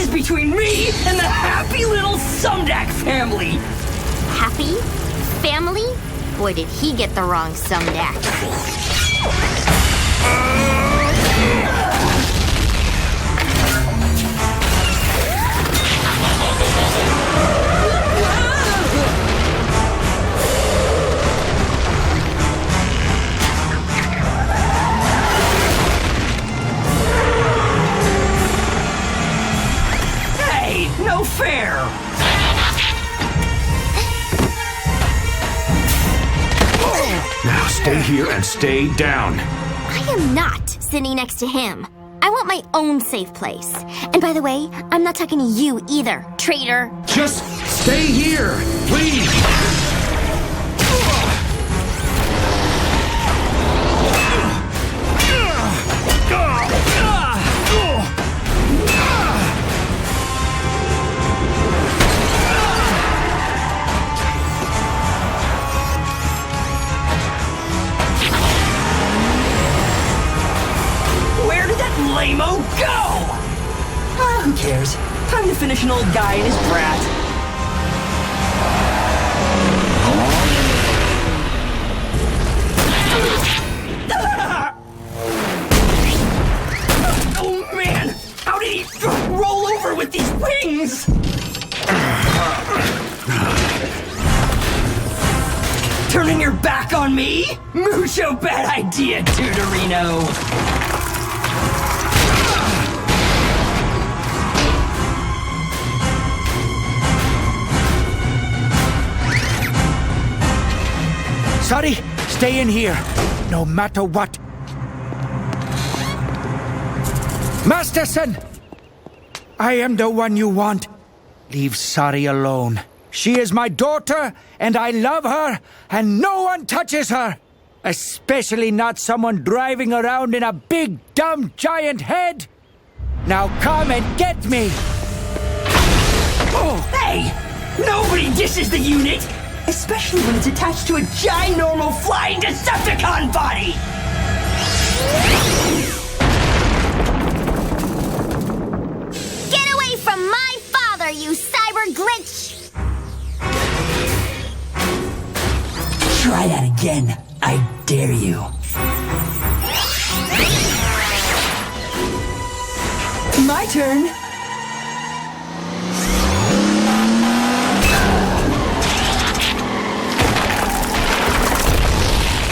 is between me and the happy little Sumdak family. Happy? Family? Boy, did he get the wrong Sumdak. Hey, no fair. Now stay here and stay down. I am not sitting next to him. I want my own safe place. And by the way, I'm not talking to you either, traitor. Just stay here, please. Where did that lame-o go? Ah, who cares? Time to finish an old guy and his brat. Oh man! How did he roll over with these wings? Turning your back on me? Mucho bad idea, Tutorino. Sorry, stay in here, no matter what. Masterson! I am the one you want. Leave Sari alone. She is my daughter, and I love her, and no one touches her. Especially not someone driving around in a big, dumb, giant head. Now come and get me! Oh, hey! Nobody dishes the unit! Especially when it's attached to a ginormal flying Decepticon body! Get away from my father, you cyber glitch! Try that again. I dare you. My turn.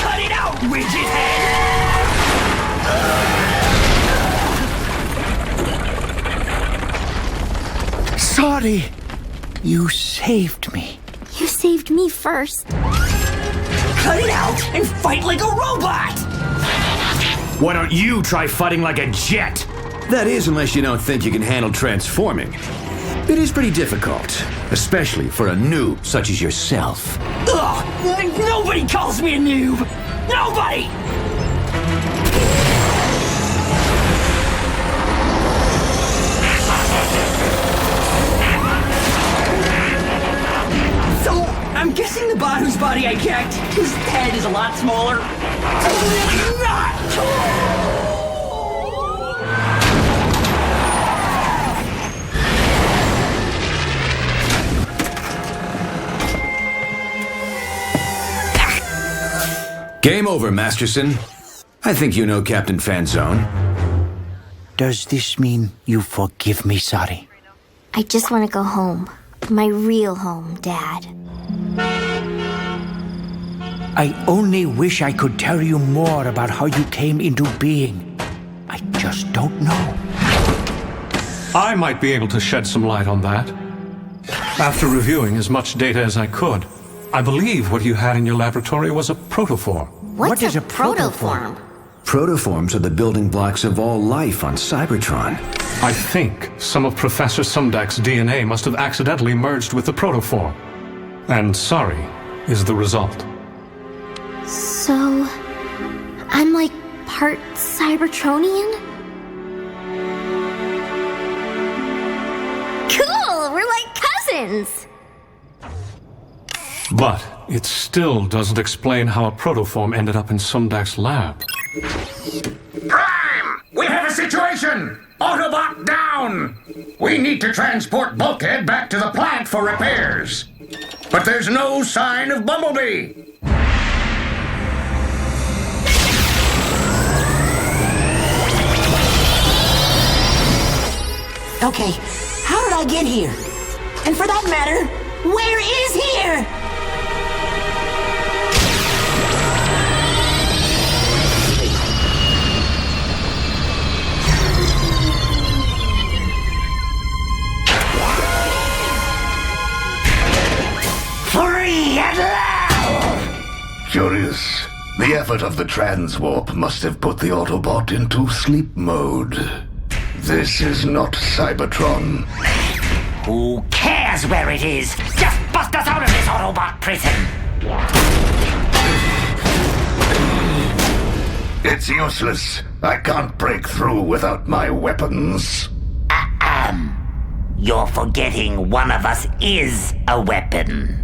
Cut it out, widget head! Sorry, you saved me. You saved me first. Cut it out and fight like a robot! Why don't you try fighting like a jet? That is, unless you don't think you can handle transforming. It is pretty difficult, especially for a noob such as yourself. Ugh! Nobody calls me a noob! Nobody! So, I'm guessing the bot whose body I kicked, his head is a lot smaller. Not! Game over, Masterson. I think you know Captain Fanzone. Does this mean you forgive me, Sari? I just want to go home. My real home, Dad. I only wish I could tell you more about how you came into being. I just don't know. I might be able to shed some light on that. After reviewing as much data as I could, I believe what you had in your laboratory was a protoform. What's What is a a protoform? protoform? Protoforms are the building blocks of all life on Cybertron. I think some of Professor Sumdak's DNA must have accidentally merged with the protoform. And sorry is the result. So, I'm like part Cybertronian? Cool! We're like cousins! But it still doesn't explain how a protoform ended up in Sumdak's lab. Prime! We have a situation! Autobot down! We need to transport Bulkhead back to the plant for repairs. But there's no sign of Bumblebee. Okay, how did I get here? And for that matter, where is here? Free at last! Curious. The effort of the TransWarp must have put the Autobot into sleep mode. This is not Cybertron. Who cares where it is? Just bust us out of this Autobot prison! It's useless. I can't break through without my weapons. You're forgetting one of us is a weapon.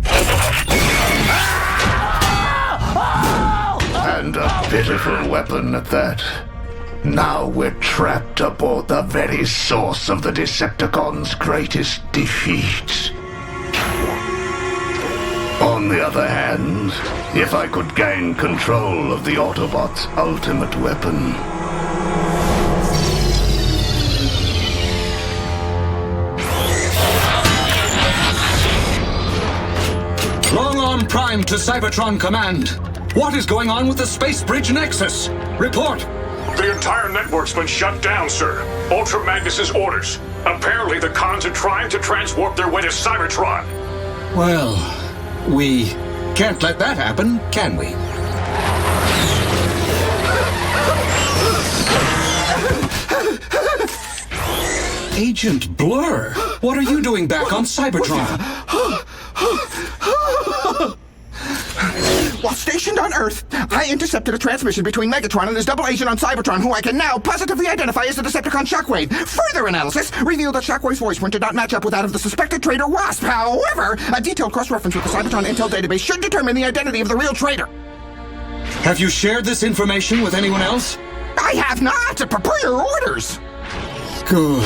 And a pitiful weapon at that. Now we're trapped aboard the very source of the Decepticons' greatest defeat. On the other hand, if I could gain control of the Autobots' ultimate weapon... Long-Arm Prime to Cybertron Command. What is going on with the Space Bridge Nexus? Report. The entire network's been shut down, sir. Ultra Magnus's orders. Apparently the cons are trying to transwarp their way to Cybertron. Well, we can't let that happen, can we? Agent Blur, what are you doing back on Cybertron? While stationed on Earth, I intercepted a transmission between Megatron and his double agent on Cybertron, who I can now positively identify as the Decepticon Shockwave. Further analysis revealed that Shockwave's voice print did not match up with that of the suspected traitor Wasp. However, a detailed cross-reference with the Cybertron Intel database should determine the identity of the real traitor. Have you shared this information with anyone else? I have not! Per your orders! Good.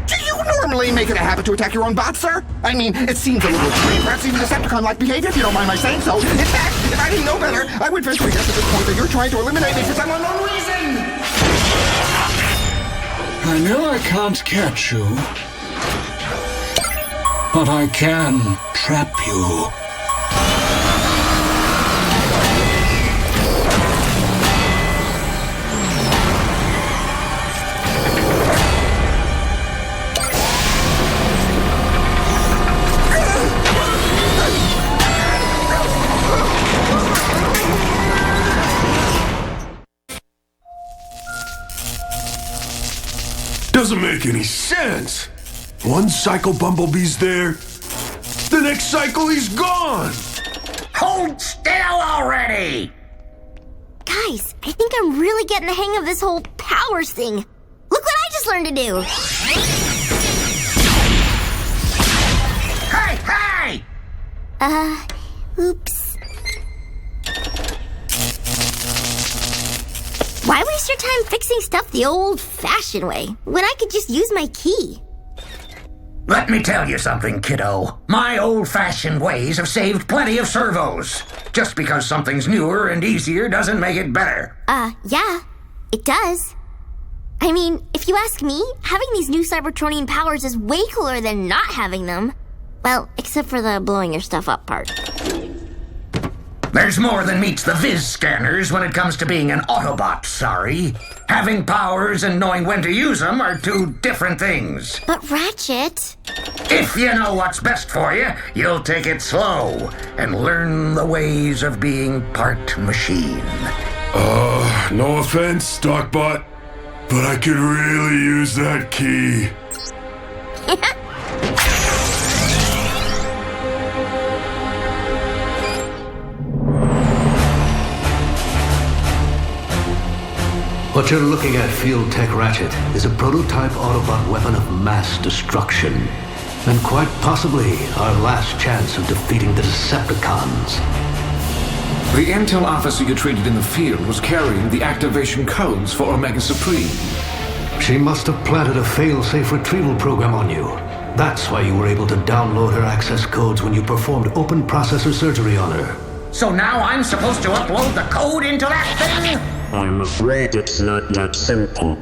Do you normally make it a habit to attack your own bots, sir? I mean, it seems a little extreme, perhaps even Decepticon-like behavior, if you don't mind my saying so. In fact, if I didn't know better, I would venture to guess at this point that you're trying to eliminate me for some unknown reason! I know I can't catch you, but I can trap you. Doesn't make any sense. One cycle Bumblebee's there, the next cycle he's gone. Hold still already! Guys, I think I'm really getting the hang of this whole powers thing. Look what I just learned to do. Hey! Oops. Why waste your time fixing stuff the old-fashioned way when I could just use my key? Let me tell you something, kiddo. My old-fashioned ways have saved plenty of servos. Just because something's newer and easier doesn't make it better. Yeah, it does. I mean, if you ask me, having these new Cybertronian powers is way cooler than not having them. Well, except for the blowing your stuff up part. There's more than meets the viz scanners when it comes to being an Autobot, sorry. Having powers and knowing when to use them are two different things. But Ratchet... If you know what's best for you, you'll take it slow and learn the ways of being part machine. No offense, Stockbot, but I could really use that key. What you're looking at, Field Tech Ratchet, is a prototype Autobot weapon of mass destruction. And quite possibly our last chance of defeating the Decepticons. The intel officer you treated in the field was carrying the activation codes for Omega Supreme. She must have planted a fail-safe retrieval program on you. That's why you were able to download her access codes when you performed open processor surgery on her. So now I'm supposed to upload the code into that thing? I'm afraid it's not that simple.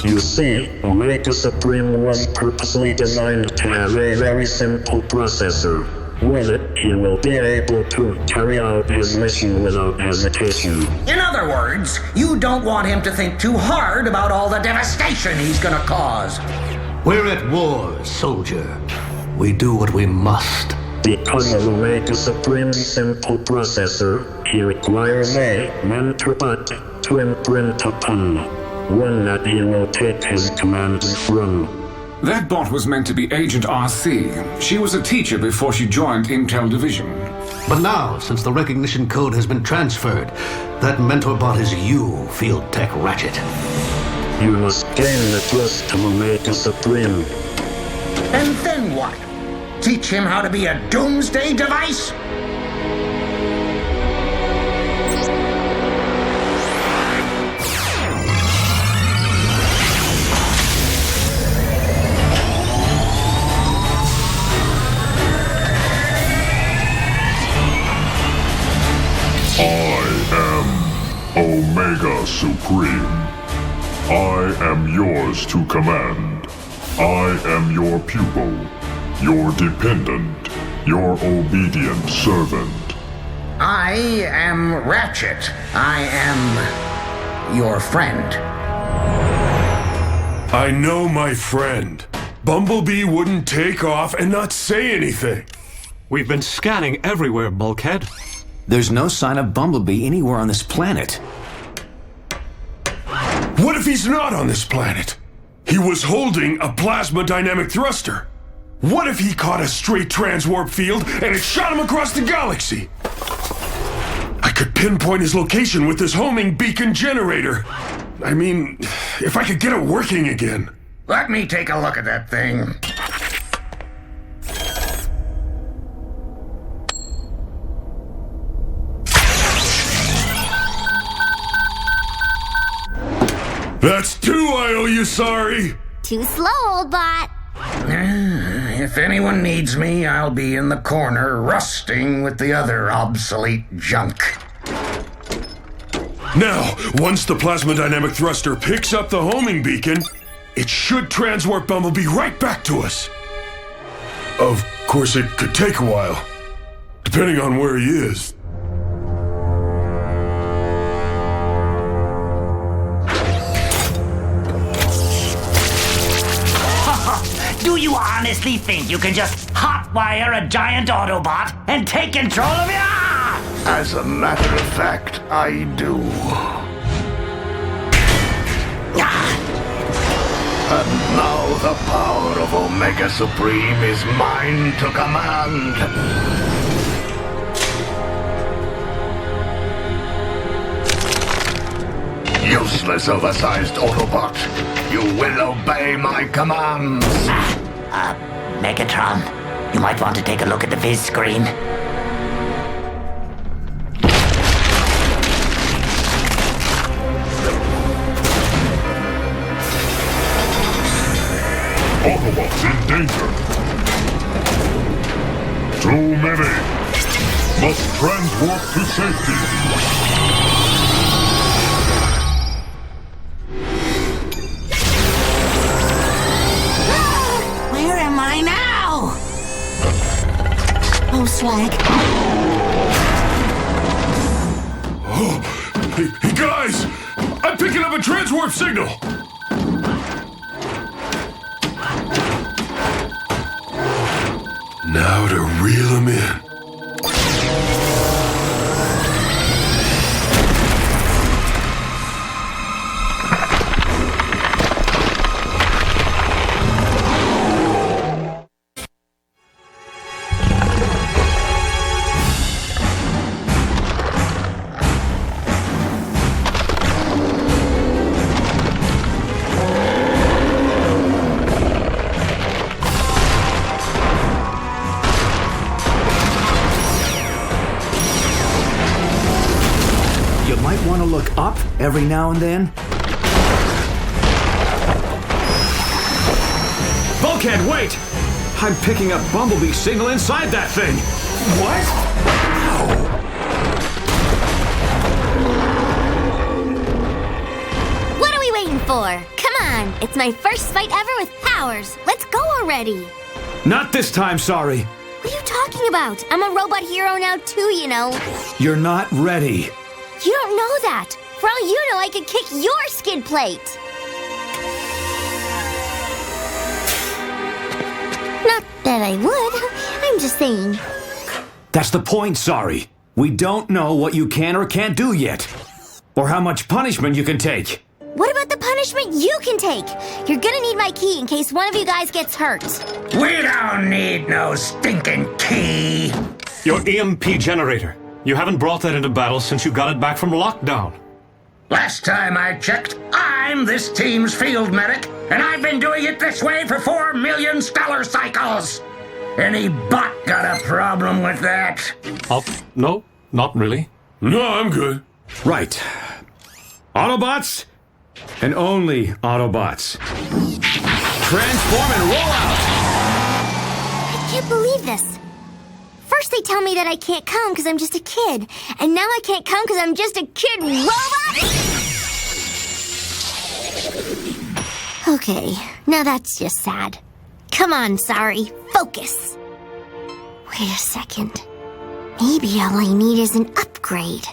You see, Omega Supreme was purposely designed to have a very simple processor. With it, he will be able to carry out his mission without hesitation. In other words, you don't want him to think too hard about all the devastation he's gonna cause. We're at war, soldier. We do what we must. Because of Omega Supreme's simple processor, he requires a mentor bot to imprint upon, one that he will take his commands from. That bot was meant to be Agent RC. She was a teacher before she joined Intel Division. But now, since the recognition code has been transferred, that mentor bot is you, Field Tech Ratchet. You must gain the trust of Omega Supreme. And then what? Teach him how to be a doomsday device? Omega Supreme. I am yours to command. I am your pupil, your dependent, your obedient servant. I am Ratchet. I am your friend. I know, my friend. Bumblebee wouldn't take off and not say anything. We've been scanning everywhere, Bulkhead. There's no sign of Bumblebee anywhere on this planet. What if he's not on this planet? He was holding a plasma dynamic thruster. What if he caught a straight transwarp field and it shot him across the galaxy? I could pinpoint his location with this homing beacon generator. I mean, if I could get it working again. Let me take a look at that thing. That's two, I owe you sorry. Too slow, old bot. If anyone needs me, I'll be in the corner rusting with the other obsolete junk. Now, once the plasma dynamic thruster picks up the homing beacon, it should transwarp Bumblebee right back to us. Of course, it could take a while, depending on where he is. Do you honestly think you can just hotwire a giant Autobot and take control of it? As a matter of fact, I do. And now the power of Omega Supreme is mine to command. Useless, oversized Autobot. You will obey my commands. Megatron, you might want to take a look at the viz screen. Autobots in danger. Too many. Must transwarp to safety. Where am I now? Oh, Slag. Oh, hey guys! I'm picking up a transwarp signal! Now to reel him in. might want to look up every now and then. Bulkhead, wait! I'm picking up Bumblebee signal inside that thing. What? What are we waiting for? Come on, it's my first fight ever with powers. Let's go already. Not this time, sorry. What are you talking about? I'm a robot hero now too, you know. You're not ready. You don't know that. For all you know, I could kick your skid plate. Not that I would. I'm just saying. That's the point, sorry. We don't know what you can or can't do yet. Or how much punishment you can take. What about the punishment you can take? You're gonna need my key in case one of you guys gets hurt. We don't need no stinking key. Your EMP generator. You haven't brought that into battle since you got it back from lockdown. Last time I checked, I'm this team's field medic, and I've been doing it this way for 4 million stellar cycles. Any bot got a problem with that? No, not really. No, I'm good. Right. Autobots, and only Autobots. Transform and roll out! I can't believe this. First they tell me that I can't come because I'm just a kid, and now I can't come because I'm just a kid robot? Okay, now that's just sad. Come on, sorry. Focus. Wait a second. Maybe all I need is an upgrade.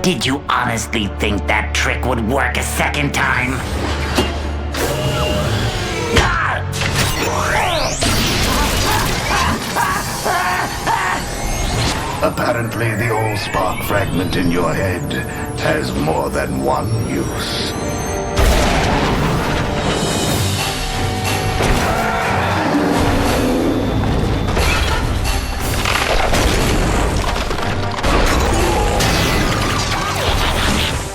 Did you honestly think that trick would work a second time? Apparently, the all-spark fragment in your head has more than one use.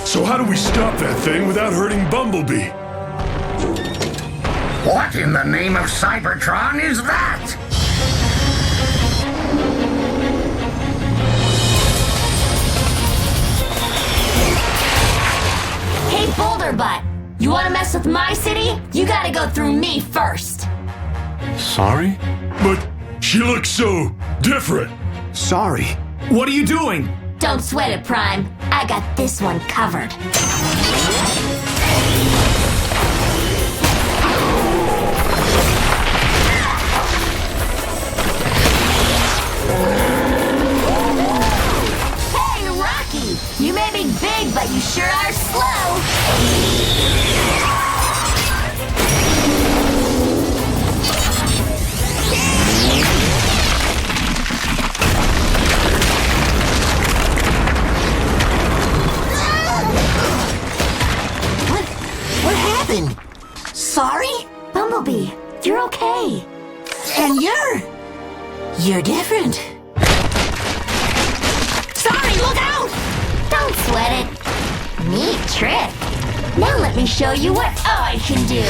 So how do we stop that thing without hurting Bumblebee? What in the name of Cybertron is that? Hey, Boulder Butt, you want to mess with my city? You gotta go through me first. Sorry? But she looks so different. Sorry. What are you doing? Don't sweat it, Prime. I got this one covered. Hey, Rocky! You may be big, but you sure are slow. What happened? Sorry? Bumblebee, you're okay. And you're different. Sorry, look out! Don't sweat it. Neat trick. Now let me show you what I can do.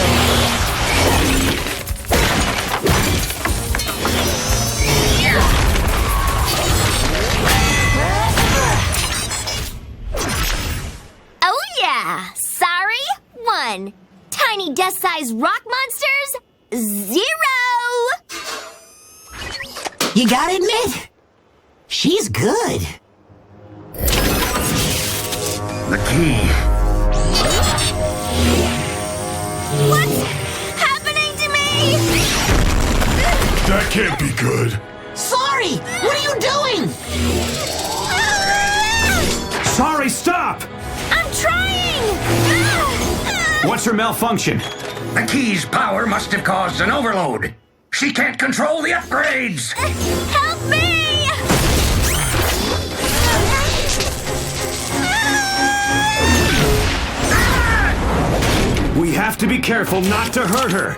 Oh yeah! Sorry, 1. Tiny death-sized rock monsters, 0! You gotta admit, she's good. The key. What's happening to me? That can't be good. Sorry, what are you doing? Sorry, stop! I'm trying! What's her malfunction? The key's power must have caused an overload. She can't control the upgrades. Help me! We have to be careful not to hurt her.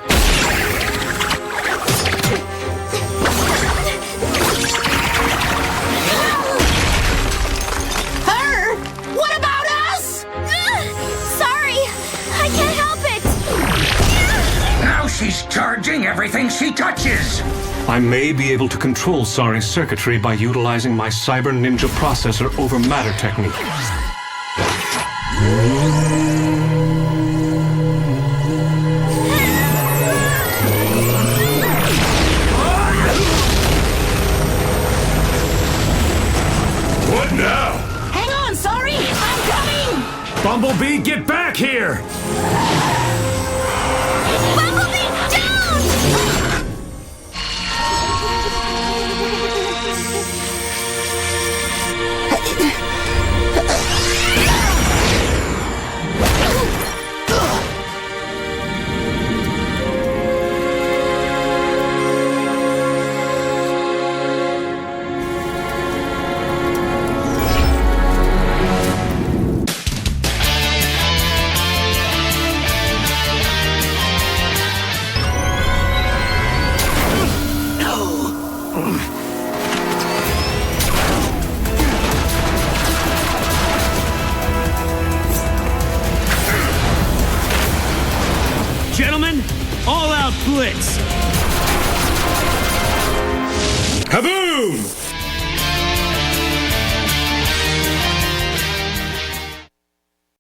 Her? What about us? Sorry, I can't help it. Now she's charging everything she touches. I may be able to control Sari's circuitry by utilizing my Cyber Ninja processor over matter technique. What now? Hang on, sorry, I'm coming! Bumblebee, get back here! Bumblebee, don't! Gentlemen, all-out blitz! Kaboom!